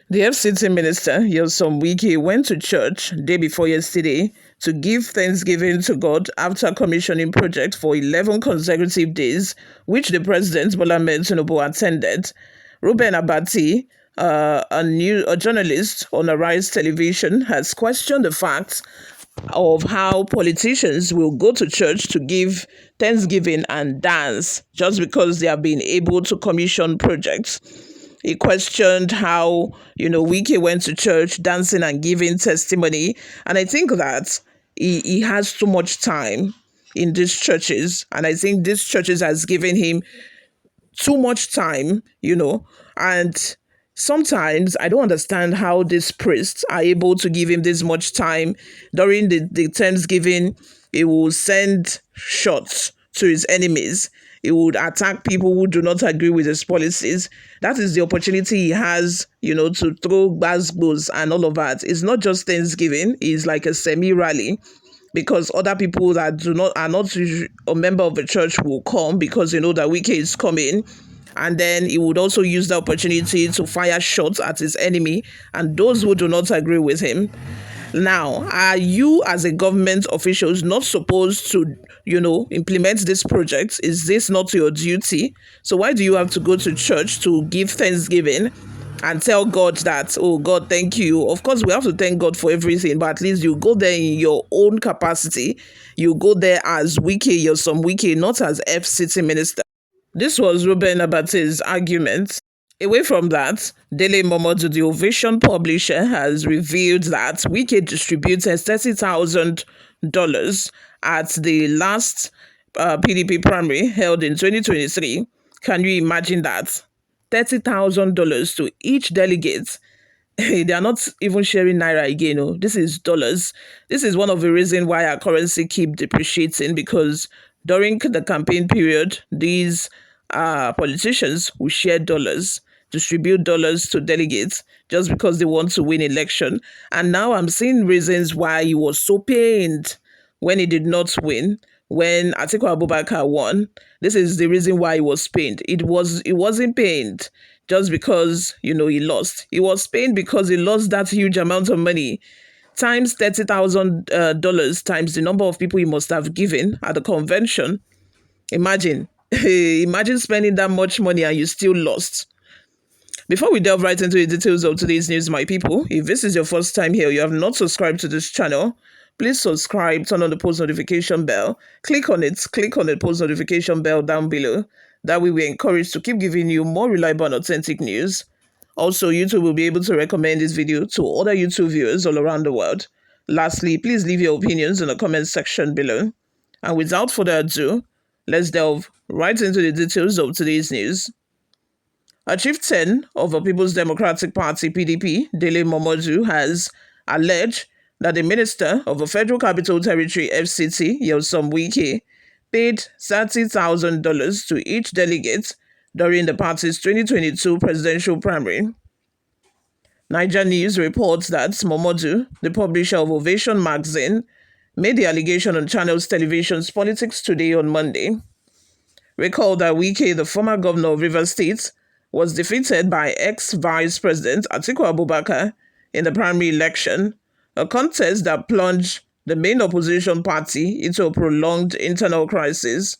The FCT minister, Yosom Wike, went to church day before yesterday to give thanksgiving to God after commissioning project for 11 consecutive days, which the president Bola Ahmed Tinubu attended. Ruben Abati, a journalist on Arise Television, has questioned the fact of how politicians will go to church to give thanksgiving and dance just because they have been able to commission projects. He questioned how, Wike went to church dancing and giving testimony. And I think that he has too much time in these churches. And I think these churches has given him too much time, and sometimes I don't understand how these priests are able to give him this much time. During the Thanksgiving, he will send shots to his enemies. He would attack people who do not agree with his policies. That is the opportunity he has, to throw gbas and all of that. It's not just Thanksgiving, it's like a semi-rally because other people that are not a member of the church will come because they know that Wike is coming. And then he would also use the opportunity to fire shots at his enemy and those who do not agree with him. Now, are you as a government officials not supposed to, implement this project? Is this not your duty? So why do you have to go to church to give thanksgiving and tell God that, oh God, thank you? Of course, we have to thank God for everything, but at least you go there in your own capacity. You go there as Wike, you're some Wike, not as FCT minister. This was Ruben Abati's argument. Away from that, Dele Momodu, the Ovation publisher, has revealed that Wike distributed $30,000 at the last PDP primary held in 2023. Can you imagine that? $30,000 to each delegate. They are not even sharing naira again. Oh. This is dollars. This is one of the reasons why our currency keep depreciating, because during the campaign period, these politicians will share dollars, distribute dollars to delegates just because they want to win election. And now I'm seeing reasons why he was so pained when he did not win. When Atiku Abubakar won, this is the reason why he was pained. He wasn't pained just because he lost. He was pained because he lost that huge amount of money times $30,000 times the number of people he must have given at the convention. Imagine, imagine spending that much money and you still lost. Before we delve right into the details of today's news, my people, if this is your first time here, you have not subscribed to this channel, please subscribe, turn on the post notification bell, click on the post notification bell down below. That way we're encouraged to keep giving you more reliable and authentic news. Also, YouTube will be able to recommend this video to other YouTube viewers all around the world. Lastly, please leave your opinions in the comment section below. And without further ado, let's delve right into the details of today's news. A chieftain of the People's Democratic Party (PDP), Dele Momodu, has alleged that the minister of the Federal Capital Territory (FCT), Yosom Wike, paid $30,000 to each delegate during the party's 2022 presidential primary. Niger News reports that Momodu, the publisher of Ovation magazine, made the allegation on Channels Television's Politics Today on Monday. Recall that Wike, the former governor of Rivers State, was defeated by ex-Vice President Atiku Abubakar in the primary election, a contest that plunged the main opposition party into a prolonged internal crisis.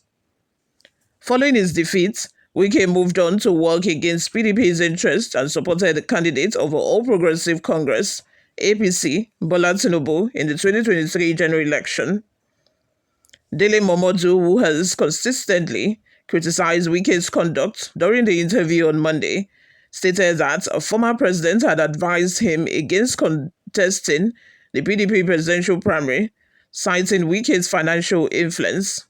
Following his defeat, Wike moved on to work against PDP's interests and supported the candidate of the All Progressive Congress, APC, Bola Tinubu, in the 2023 general election. Dele Momodu, who has consistently criticized Wike's conduct during the interview on Monday, stated that a former president had advised him against contesting the PDP presidential primary, citing Wike's financial influence.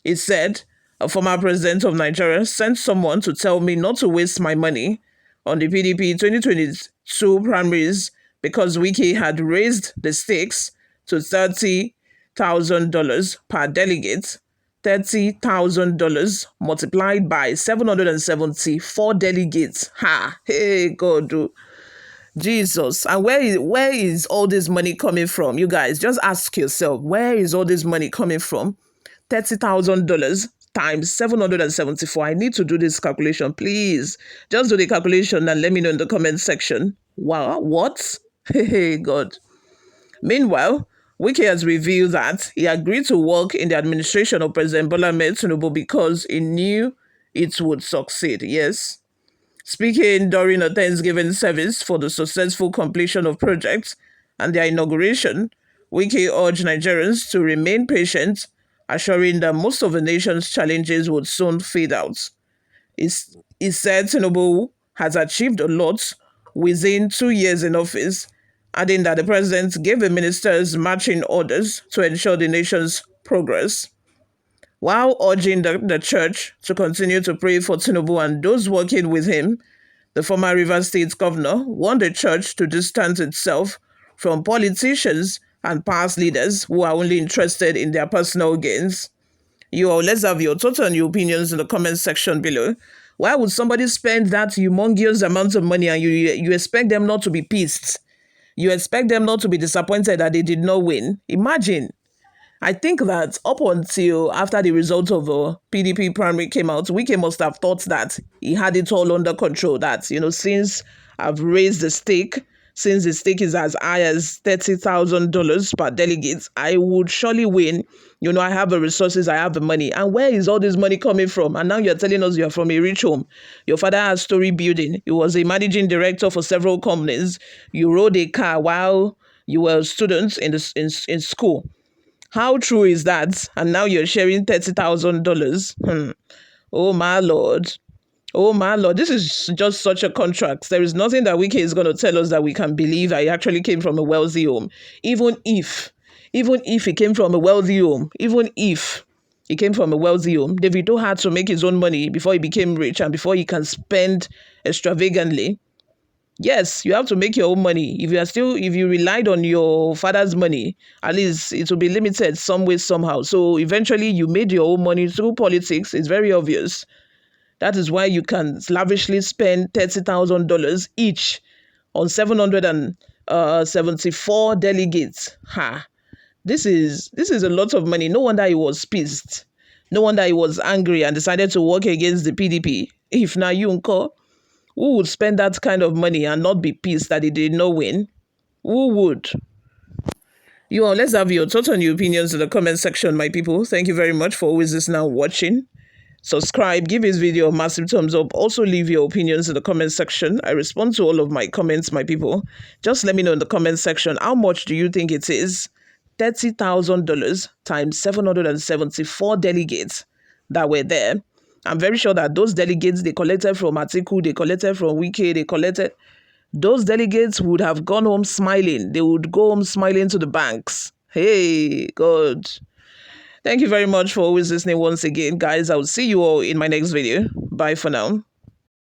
He said, "A former president of Nigeria sent someone to tell me not to waste my money on the PDP 2022 primaries because Wike had raised the stakes to $30,000 per delegate, $30,000 multiplied by 774 delegates. Ha! Hey, God. Jesus. And where is all this money coming from? You guys, just ask yourself, where is all this money coming from? $30,000 times 774. I need to do this calculation. Please, just do the calculation and let me know in the comment section. Wow, what? Hey, God. Meanwhile, Wike has revealed that he agreed to work in the administration of President Bola Ahmed Tinubu because he knew it would succeed. Yes. Speaking during a Thanksgiving service for the successful completion of projects and their inauguration, Wike urged Nigerians to remain patient, assuring that most of the nation's challenges would soon fade out. He said Tinubu has achieved a lot within 2 years in office, adding that the president gave the ministers marching orders to ensure the nation's progress, while urging the church to continue to pray for Tinubu and those working with him. The former Rivers State governor warned the church to distance itself from politicians and past leaders who are only interested in their personal gains. You all, let's have your thoughts and your opinions in the comment section below. Why would somebody spend that humongous amount of money and you expect them not to be pissed? You expect them not to be disappointed that they did not win? Imagine. I think that up until after the results of the PDP primary came out, Wike must have thought that he had it all under control. That, since I've raised the stake, since the stake is as high as $30,000 per delegate, I would surely win. I have the resources, I have the money. And where is all this money coming from? And now you're telling us you're from a rich home. Your father has story building. He was a managing director for several companies. You rode a car while you were students in school. How true is that? And now you're sharing $30,000. Oh my Lord. Oh my Lord. This is just such a contract. There is nothing that Wike is going to tell us that we can believe that he actually came from a wealthy home. Even if he came from a wealthy home, Davido had to make his own money before he became rich and before he can spend extravagantly. Yes, you have to make your own money. If you relied on your father's money, at least it will be limited some way, somehow. So eventually you made your own money through politics. It's very obvious. That is why you can lavishly spend $30,000 each on 774 delegates. This is a lot of money. No wonder he was pissed. No wonder he was angry and decided to work against the PDP. If now you uncle, who would spend that kind of money and not be pissed that he did not win? Who would? You all, let's have your thoughts and your opinions in the comment section, my people. Thank you very much for always listening watching. Subscribe, give this video a massive thumbs up. Also leave your opinions in the comment section. I respond to all of my comments, my people. Just let me know in the comment section, how much do you think it is? $30,000 times 774 delegates that were there. I'm very sure that those delegates they collected from Atiku, they collected from Wike, those delegates would have gone home smiling. They would go home smiling to the banks. Hey, God. Thank you very much for always listening once again, guys. I will see you all in my next video. Bye for now.